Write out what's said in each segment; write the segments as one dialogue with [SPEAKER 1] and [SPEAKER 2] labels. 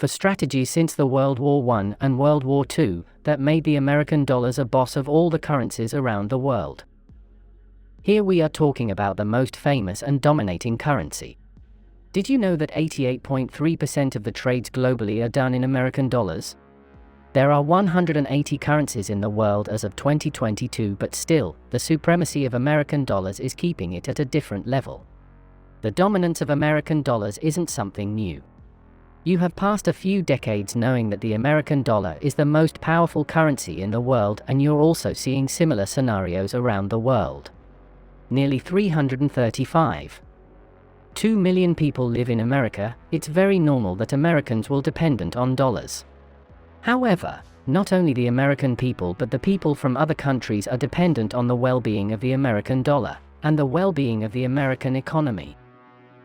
[SPEAKER 1] for strategies since the World War I and World War II that made the American dollars a boss of all the currencies around the world. Here we are talking about the most famous and dominating currency. Did you know that 88.3% of the trades globally are done in American dollars? There are 180 currencies in the world as of 2022, but still, the supremacy of American dollars is keeping it at a different level. The dominance of American dollars isn't something new. You have passed a few decades knowing that the American dollar is the most powerful currency in the world, and you're also seeing similar scenarios around the world. Nearly 335.2 million people live in America. It's very normal that Americans will dependent on dollars. However, not only the American people but the people from other countries are dependent on the well-being of the American dollar, and the well-being of the American economy.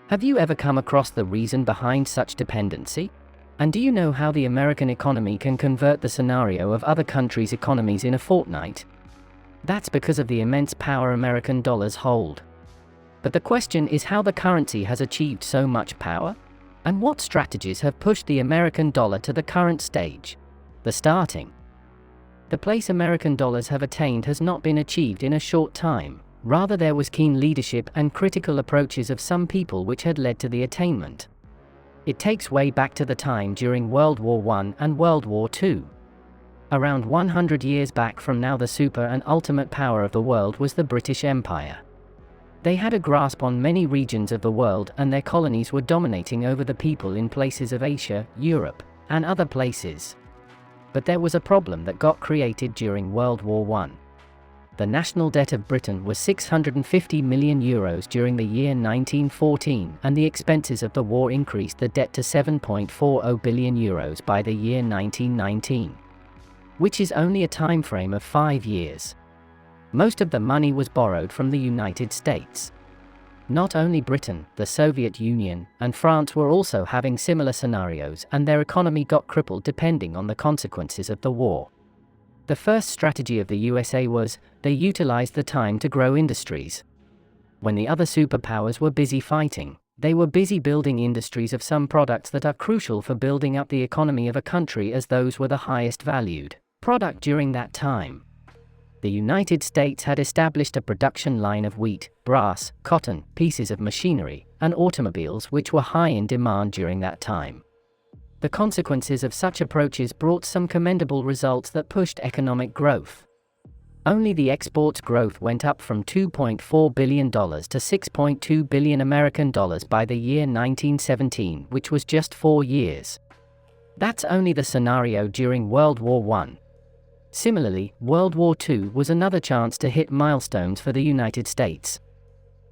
[SPEAKER 1] Have you ever come across the reason behind such dependency? And do you know how the American economy can convert the scenario of other countries' economies in a fortnight? That's because of the immense power American dollars hold. But the question is how the currency has achieved so much power? And what strategies have pushed the American dollar to the current stage? The place American dollars have attained has not been achieved in a short time. Rather, there was keen leadership and critical approaches of some people which had led to the attainment. It takes way back to the time during World War I and World War II. Around 100 years back from now, the super and ultimate power of the world was the British Empire. They had a grasp on many regions of the world, and their colonies were dominating over the people in places of Asia, Europe, and other places. But there was a problem that got created during World War I. The national debt of Britain was €650 million during the year 1914, and the expenses of the war increased the debt to €7.40 billion by the year 1919. Which is only a time frame of 5 years. Most of the money was borrowed from the United States. Not only Britain, the Soviet Union, and France were also having similar scenarios, and their economy got crippled depending on the consequences of the war. The first strategy of the USA was, they utilized the time to grow industries. When the other superpowers were busy fighting, they were busy building industries of some products that are crucial for building up the economy of a country, as those were the highest valued product during that time. The United States had established a production line of wheat, brass, cotton, pieces of machinery, and automobiles which were high in demand during that time. The consequences of such approaches brought some commendable results that pushed economic growth. Only the exports growth went up from $2.4 billion to $6.2 billion American dollars by the year 1917, which was just 4 years. That's only the scenario during World War I. Similarly, World War II was another chance to hit milestones for the United States.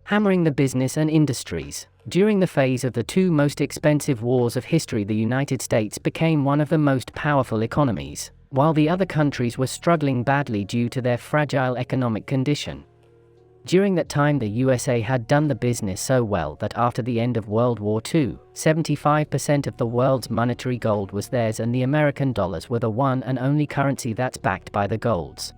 [SPEAKER 1] Hammering the business and industries. During the phase of the two most expensive wars of history, the United States became one of the most powerful economies, while the other countries were struggling badly due to their fragile economic condition. During that time, the USA had done the business so well that after the end of World War II, 75% of the world's monetary gold was theirs, and the American dollars were the one and only currency that's backed by the golds.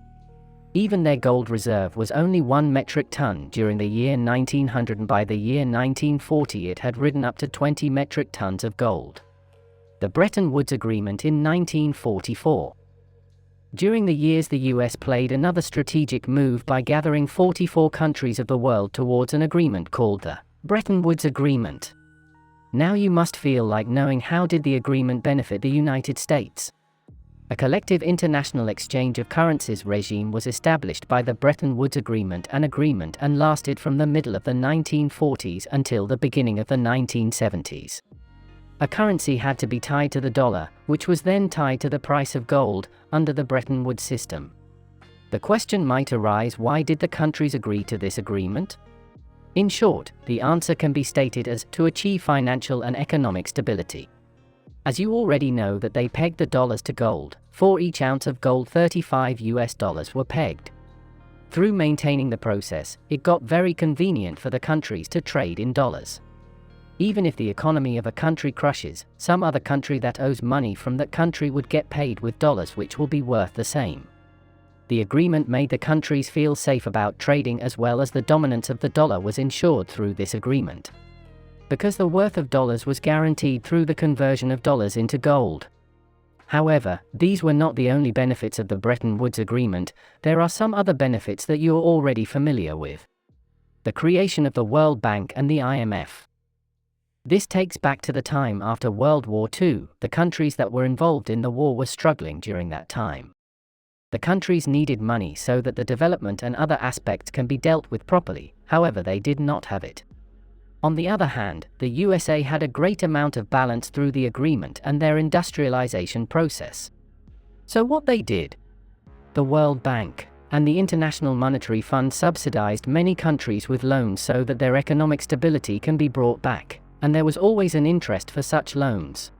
[SPEAKER 1] Even their gold reserve was only 1 metric ton during the year 1900, and by the year 1940 it had risen up to 20 metric tons of gold. The Bretton Woods Agreement in 1944. During the years, the US played another strategic move by gathering 44 countries of the world towards an agreement called the Bretton Woods Agreement. Now you must feel like knowing how did the agreement benefit the United States. A collective international exchange of currencies regime was established by the Bretton Woods Agreement, and lasted from the middle of the 1940s until the beginning of the 1970s. A currency had to be tied to the dollar, which was then tied to the price of gold, under the Bretton Woods system. The question might arise, why did the countries agree to this agreement? In short, the answer can be stated as, to achieve financial and economic stability. As you already know that they pegged the dollars to gold. For each ounce of gold, $35 were pegged. Through maintaining the process, it got very convenient for the countries to trade in dollars. Even if the economy of a country crashes, some other country that owes money from that country would get paid with dollars, which will be worth the same. The agreement made the countries feel safe about trading, as well as the dominance of the dollar was ensured through this agreement. because the worth of dollars was guaranteed through the conversion of dollars into gold. However, these were not the only benefits of the Bretton Woods Agreement. There are some other benefits that you're already familiar with. The creation of the World Bank and the IMF. This takes back to the time after World War II. The countries that were involved in the war were struggling during that time. The countries needed money so that the development and other aspects can be dealt with properly, however they did not have it. On the other hand, the USA had a great amount of balance through the agreement and their industrialization process. So what they did? The World Bank and the International Monetary Fund subsidized many countries with loans so that their economic stability can be brought back, and there was always an interest for such loans.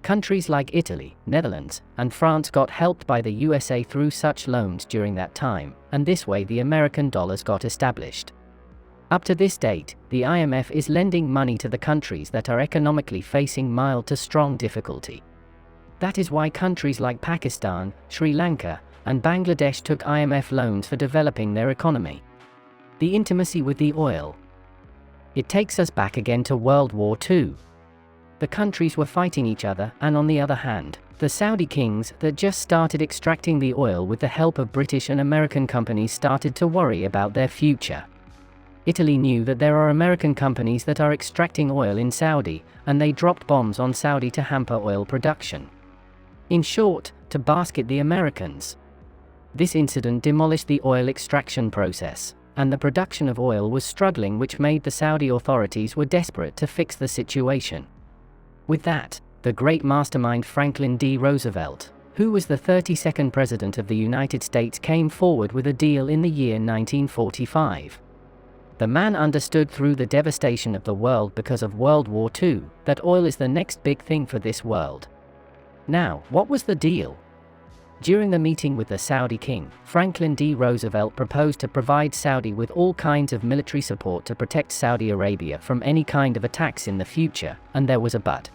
[SPEAKER 1] Countries like Italy, Netherlands, and France got helped by the USA through such loans during that time, and this way the American dollars got established. Up to this date, the IMF is lending money to the countries that are economically facing mild to strong difficulty. That is why countries like Pakistan, Sri Lanka, and Bangladesh took IMF loans for developing their economy. The intimacy with the oil. It takes us back again to World War II. The countries were fighting each other, and on the other hand, the Saudi kings that just started extracting the oil with the help of British and American companies started to worry about their future. Italy knew that there are American companies that are extracting oil in Saudi, and they dropped bombs on Saudi to hamper oil production. In short, to basket the Americans. This incident demolished the oil extraction process, and the production of oil was struggling, which made the Saudi authorities were desperate to fix the situation. With that, the great mastermind Franklin D. Roosevelt, who was the 32nd President of the United States, came forward with a deal in the year 1945. The man understood through the devastation of the world because of World War II, that oil is the next big thing for this world. Now, what was the deal? During the meeting with the Saudi king, Franklin D. Roosevelt proposed to provide Saudi with all kinds of military support to protect Saudi Arabia from any kind of attacks in the future, and there was a but.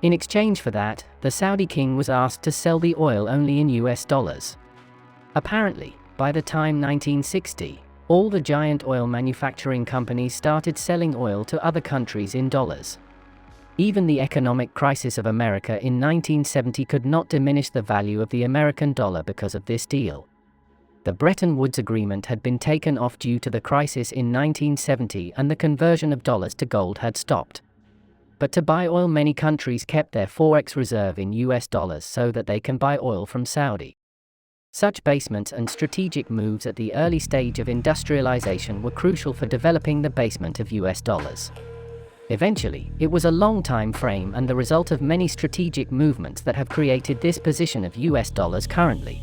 [SPEAKER 1] In exchange for that, the Saudi king was asked to sell the oil only in US dollars. Apparently, by the time 1960, all the giant oil manufacturing companies started selling oil to other countries in dollars. Even the economic crisis of America in 1970 could not diminish the value of the American dollar because of this deal. The Bretton Woods Agreement had been taken off due to the crisis in 1970, and the conversion of dollars to gold had stopped. But to buy oil, many countries kept their forex reserve in US dollars so that they can buy oil from Saudi. Such basements and strategic moves at the early stage of industrialization were crucial for developing the basement of US dollars. Eventually, it was a long time frame and the result of many strategic movements that have created this position of US dollars currently.